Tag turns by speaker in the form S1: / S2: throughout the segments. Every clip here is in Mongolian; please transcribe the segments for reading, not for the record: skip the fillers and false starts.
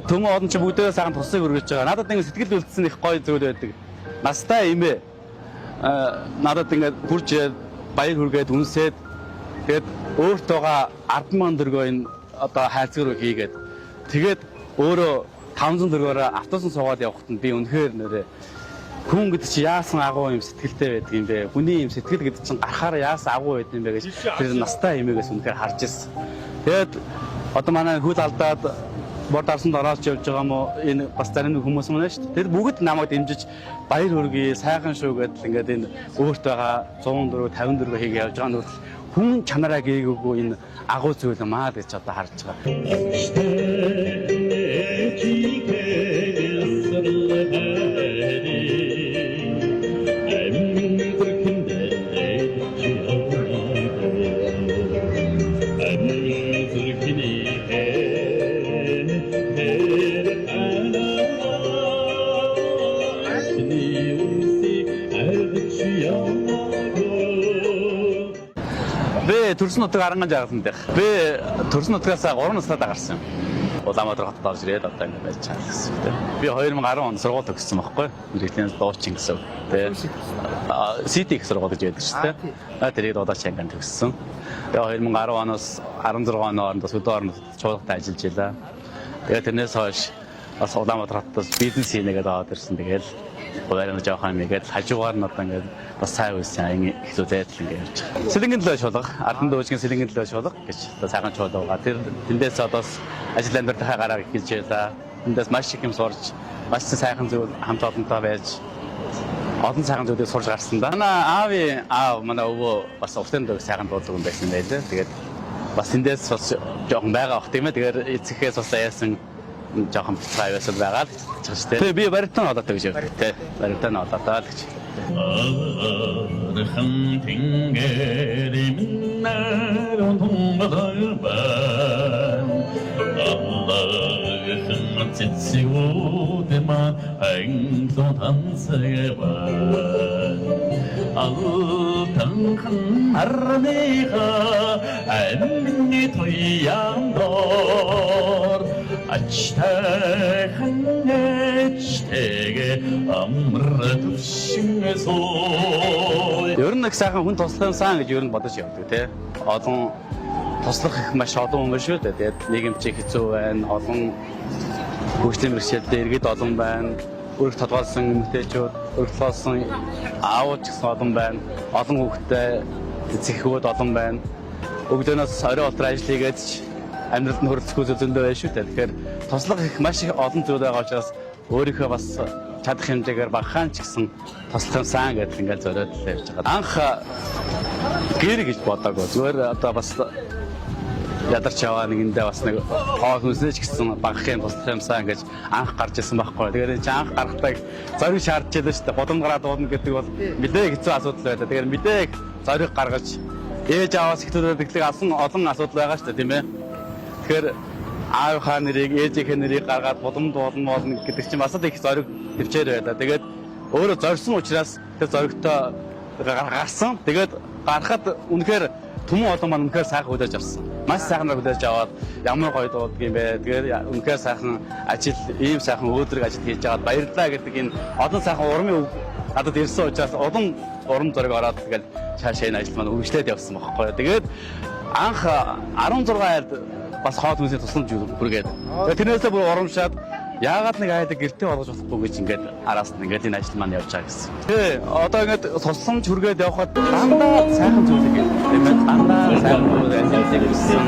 S1: Тэгээд төмөн олон ч бүгдээ сайхан тусыг өргөж байгаа. Надад ингэ сэтгэл үлдсэн их гоё зүйл байдаг. Настай эмээ надад ингэ хурж баяр хүргээд үнсээд тэгээд өөртөөгаа 10,000 төгрөгөө энэ одоо хайцгаар хийгээд тэгээд өөрөө 500 төгрөгөөр автобусан суугаад явахад нь би үнэхээр нэрээ хүн гэдэг чи яасан агуу юм сэтгэлтэй байдаг юм бэ? Хүний юм сэтгэл гэдэг чинь гарахаар яасан агуу байд юм бэ гэж тэр настай эмээгээс үнэхээр харж ирсэн. Тэгээд одоо манай хөл алдаад бор дарсанд ороод явж байгаа юм уу? Энэ бас зарим хүмүүс мөн шүү дээ. Тэр бүгд намайг дэмжиж баяр хүргэе, сайхан шүү гэдэл ингээд энэ өөртөөгаа 100 төгрөг, 50 төгрөг хийгээ явж байгаа нь хүн чанараа гээгээгүй энэ агуу зүйл маа гэж одоо харж байгаа. Би төрсөн нутаг Аранган жаагалсан дэх. Би төрсөн нутгаас 3 наснаа гарсан юм. Улаанбаатар хотод орж ирээд одоо ингэ байж байгаа гэсэн үг. Би 2010 онд сургууль төгссөн байхгүй. Мэргэжлийн дуучин гэсэн. Тэгээд CT-ийг сургууль гэж байдаг шүү дээ. Тэрийг дуудаач ангинд төгссөн. Тэгээд 2010 оноос 16 оны хооронд өдөө орнд чуулгатай ажиллаж байлаа. Тэгээд тэрнээс хойш бас Улаанбаатар хотод бизнес хийнэ гэдэг аваад ирсэн. Тэгээд Баярна жоохон юмгээд хажуугаар нь одоо ингээд бас цай үйсэн хэзүүдэд л ингээд явж байгаа. Сэлэнгийн төлөө шуулга, Ардын дүүжгийн сэлэнгийн төлөө шуулга гэж одоо сайхан шуулга. Тэр тэндээс одоо ажил амьдралынхаа гараа эхэлж байлаа. Тэндээс маш их юм сурч, маш сайхан зүйл хамт олонтой байж олон сайхан зүйлийг сурж гарсан да. Манай аав манай өвөө бас уртын дөг сайхан дуулдаг юм байсан байлээ. Тэгээд бас тэндээс бас жоохон байгаа бах тийм ээ. Тэгээд эцэгхээс бас яасан жоохон прайвэсэл байгаа л гэж байна. Тэгээ би баритан одоотой гэж байна. Тэ баритан одоотой л гэж. Архан тэнгэрэ миннэр тумбадайбан Аллахын цэцгүүдэмэн англон танцэвэн Алтанхан арныха амны тояндор Ачтайхан ачтэгэ амрат өвшинэсой. Ер нь их сайхан хүн туслах юмсан гэж ер нь бодож явдаг тий. Олон туслах их маш олон хүн шүү дээ. Тэгээд нийгэмч хэцүү байна. Олон хөгжлийн бэрхшээлтэй иргэд олон байна. Өөрөг тодгоолсон эмэгтэйчүүд, өөрөг толгоолсон аавч гэсэн олон байна. Олон хүүхэдтэй эцэгхүүд олон байна. Өглөөнөөс орой болтор ажил хийгээд амьдралд нь хөрөлцөхгүй зөндөө байна шүү дээ. Тэгэхээр туслах их маш их олон зүйл байгаа учраас өөрийнхөө бас чадах хэмжээгээр багахан ч гэсэн туслах юмсан гэдэг ингээд зориод л явж байгаа. Анх гэр гэж бодоагүй. Зүгээр одоо бас ядарч яваа нэгэндээ бас нэг хоол хүнснэж гэсэн багахан туслах юмсан гэж анх гарч ирсэн байхгүй. Тэгэхээр энэ анх гарахтаа зориг шаардж байлаа шүү дээ. Бодомгараа дуудана гэдэг бол мэдээ хэцүү асуудал байлаа. Тэгэхээр мэдээг зориг гаргаж ээж аваас ихтүүдэд тэглэг алсан олон асуудал байгаа шүү дээ, тийм ээ. Тэгэхээр аавынхаа нэрийг, ээжийнхээ нэрийг гаргаад бодомд болно гэдэг чинь бас их зориг төвчээр байлаа. Тэгээд өөрөө зорьсон учраас тэр зоригтой гаргасан. Тэгээд гарахад үнэхээр түмэн олон маань үнэхээр сайхан хүлээж авсан. Маш сайхан хүлээж аваад ямар гоё дууддаг юм бэ. Тэгээд үнэхээр сайхан ажил, ийм сайхан өөдрөг ажил хийж аваад баярлалаа гэдэг энэ олон сайхан урмын үг надад ирсэн учраас олон урам зориг ороод тэгээд цаашаа энэ ажил маань үргэлжлээд явсан байхгүй. Тэгээд анх 16 айлд бас хоол хүнсээ тусламж хүргээд. Тэрнээсээ бүр урамшаад яагаад нэг айлыг гэртээ болгож болохгүй гэж ингээд араас нь ингээд энэ ажил маань явж байгаа гэсэн. Тэ одоо ингээд тусламж хүргээд явхад дандаа сайхан зүйл гэдэг юм байна. Дандаа сайхан зүйл ажилладаг гэсэн.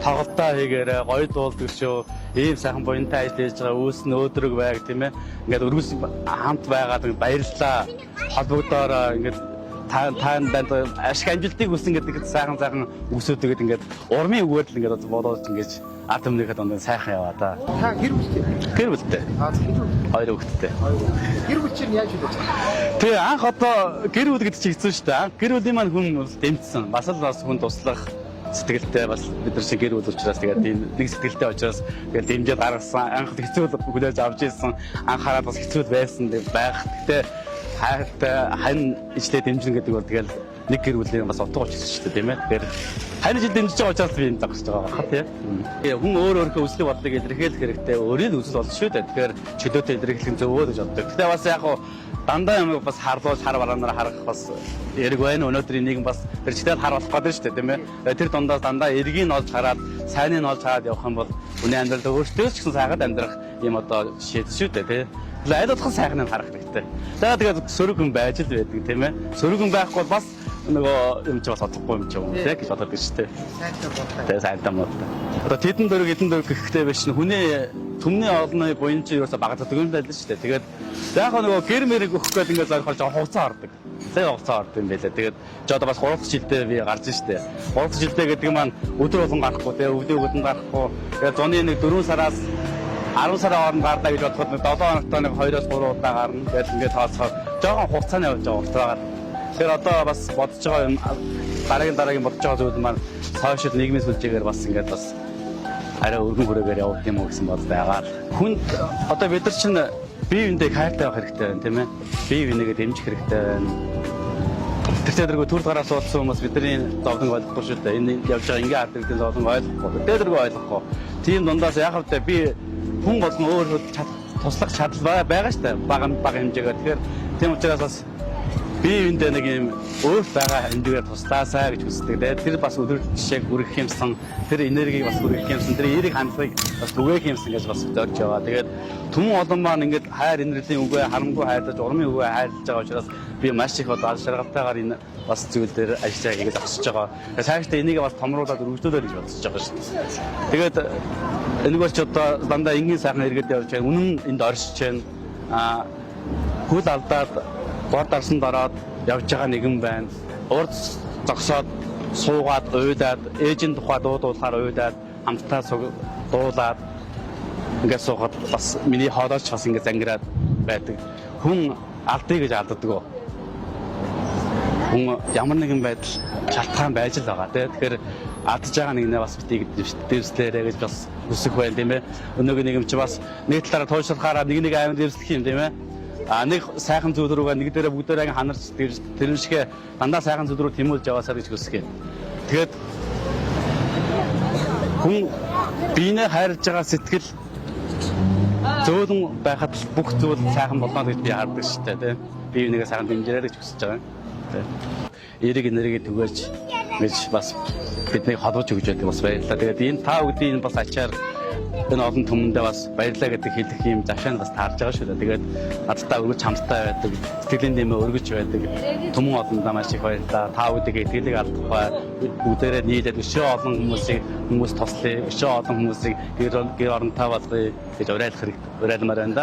S1: Тоглолтоо хийгээрээ гоё дуулдаг шүү. Ийм сайхан буянтай ажил хийж байгаа үүс нь өөдрөг байг тийм ээ. Ингээд өргөс хамт байгаад баярлалаа. Холбогдоороо ингээд таанд ашиг амжилтыг хүсэн гэдэг сайхан үсүүдэгэд ингээд урмын үгээр л ингээд бодоод ингээд ард түмнийхээ донд сайхан яваа да. Та гэр бүлтэй? Гэр бүлтэй. Хоёр хүүхэдтэй. Гэр бүл чинь яаж үлдэж байгаа? Тэгээ анх одоо гэр бүл гэдэг чинь хэцүү шүү дээ. Анх гэр бүлийн маань хүн дэмжсэн. Бас л бас хүн туслах сэтгэлтэй бас бид нар шиг гэр бүл учраас тэгээд нэг сэтгэлтэй учраас тэгээд дэмжиж гаргасан. Анх хэцүү хүлээж авч ирсэн. Анхаарал бас хэцүү байсан байх. Гэтэ хайртай хань ижлээ дэмжин гэдэг бол тэгэл нэг гэр бүлийн бас утга учир шүү дээ тийм ээ. Тэгэхээр харин жил дэмжиж байгаа учраас би энэ дагсаж байгаа хаа тийм. Хүн өөр өөрийнхөө өслийн бодлыг илэрхийлэх хэрэгтэй. Өөрийн үзэл бол шүү дээ. Тэгэхээр чөлөөтэй илэрхийлэх нь зөв гэж боддог. Гэтэ бас яг хуу дандаа юм бас харлуулж хар бараанаар харах бас эрг байна. Өнөөдрийн нийгэм бас тэр читэл хар болох гэдэг шүү дээ тийм ээ. Тэр дундаас дандаа эргийг нь олж хараад сайныг нь олж хараад явах юм бол хүний амьдрал өөртөө ч гэсэн сайхан амьдрах юм одоо шийд шүү дээ тийм. Аль болох сайхныг харах хэрэгтэй. За тэгээд сөрөг хүн байж л байдаг тийм ээ. Сөрөг хүн байхгүй бол бас нөгөө юм чи бас олохгүй юм чи юм тийм гэж бодоод байна шүү дээ. Сайнтай бодлоо. Тэгээд сайнтай бодлоо. Одоо тэдэн дөрөв эдэн дөрөв гэхтэй биш нь хүний түмний олонны буян чи ерөөсө багтдаг юм байл шүү дээ. Тэгээд яг нөгөө гэр мэрэг өгөх гээд ингээд зорихол жоо хугацаа ордог. Цаг хугацаа ордог юм байлаа. Тэгээд ч одоо бас 3 жилдээ би гарч шүү дээ. 3 жилдээ гэдэг нь маань өдөр болгон гарахгүй тийм өвдөө өдөн гарахгүй. Тэгээд зуны нэг 4 сараас 10 сарын хооронд гардаа гэж бодоход 7 хоногтой нэг 2-3 удаа гарна. Тэгээд ингээд тооцохоор жоохон хугацааны явж байгаа утгаагаар. Тэгэхээр одоо бас бодож байгаа юм дараагийн бодож байгаа зүйл маань сошиал нийгмийн сүлжээгээр бас ингээд бас арай өргөн хүрээгээр явах юм уу гэсэн бодол байгаа. Хүнд одоо бид нар чинь бие биендээ хайртай байх хэрэгтэй байна тийм ээ. Бие бинийгээ дэмжих хэрэгтэй байна. Тэр тэргүй төр гараас суудсан хүмүүс бидний зовлон ойлгохгүй шүү дээ. Энэ явж байгаа ингээ ард иргэдийн зовлон ойлгохгүй. Тэргүй ойлгохгүй. Тийм дундаас яг хэвдээ би хүн болгон өөрөө туслах чадал байгаа шүү дээ. Бага хэмжээгээр. Тэгэхээр тийм учраас бас бие биендээ нэг юм өөр байгаа хэмжээгээр туслаасаа гэж хүсдэг. Тэр бас өдөр жишээг хүргэх юмсан, тэр энергийг бас хүргэх юмсан, тэр эерэг хандлагыг бас түгээх юмсан гэж бас зорж байгаа. Тэгээд түмэн олон маань ингээд хайр инэрлийн үгээ харамгүй хайрлаж, урмын үгээ хайрлаж байгаа учраас би маш их одоо шаргалтайгаар энэ бас зүйл дээр ажиллаж байгааг зогсож байгаа. Тэгээд цаашдаа энийг бас томруулаад өргөжлүүлэх гэж бодож байгаа шүү дээ. Тэгээд энэгээр ч одоо дандаа энгийн сайхан иргэд явж байгаа. Үнэн энд оршиж байна. Хөл алдаад бор дарсан дараад явж байгаа нэгэн байна. Урд зогсоод суугаад уйлаад ээжийн тухай дуудуулахаар уйлаад хамтдаа дуулаад ингээд суухад бас миний хоолойч бас ингээд зангираад байдаг. Хүн алдъя гэж алддаг. Хүн ямар нэгэн байдал шалтгаан байж л байгаа тийм. Тэгэхээр алдж байгаа нэгнээ бас битгий дэвслээрэ гэж бас хүсэх байна тийм ээ. Өнөөгийн нэгэн чи бас нэг талаараа туйлшрахаараа нэг аймаг дэвслэх юм тийм ээ. Нэг сайхан зүйл рүүгээ нэг дээрээ бүгдээрээ ханарч тэр шиг дандаа сайхан зүйл рүү тэмүүлж яваасаа гэж хүсгэв. Тэгээд хүн биенээ хайрлаж байгаа сэтгэл зөөлөн байхад бүх зүйл сайхан болно гэж би хардаг шүү дээ тийм. Би энэгээ сайхан дэмжээрэй гэж хүсэж байгаа. Тийм. Эерэг энергийг түгээж гэж бас биднийг холбож өгч байдаг бас баярлалаа. Тэгээд энэ та бүдгийн бас ачаар энэ олон түмэндээ бас баярлалаа гэдэг хэлэх юм завшаанд бас таарж байгаа шүү дээ. Тэгээд надтай өргөж хамттай байдаг, сэтгэлийн дэмээ өргөж байдаг. Түмэн олондоо маш их баярлалаа. Та бүдгийн итгэлийг алдахгүй бүгдээрээ нийлээд өшөө олон хүмүүс туслая, өшөө олон хүмүүсийг гэр оронтой болгоё гэж уриалмаар байна да.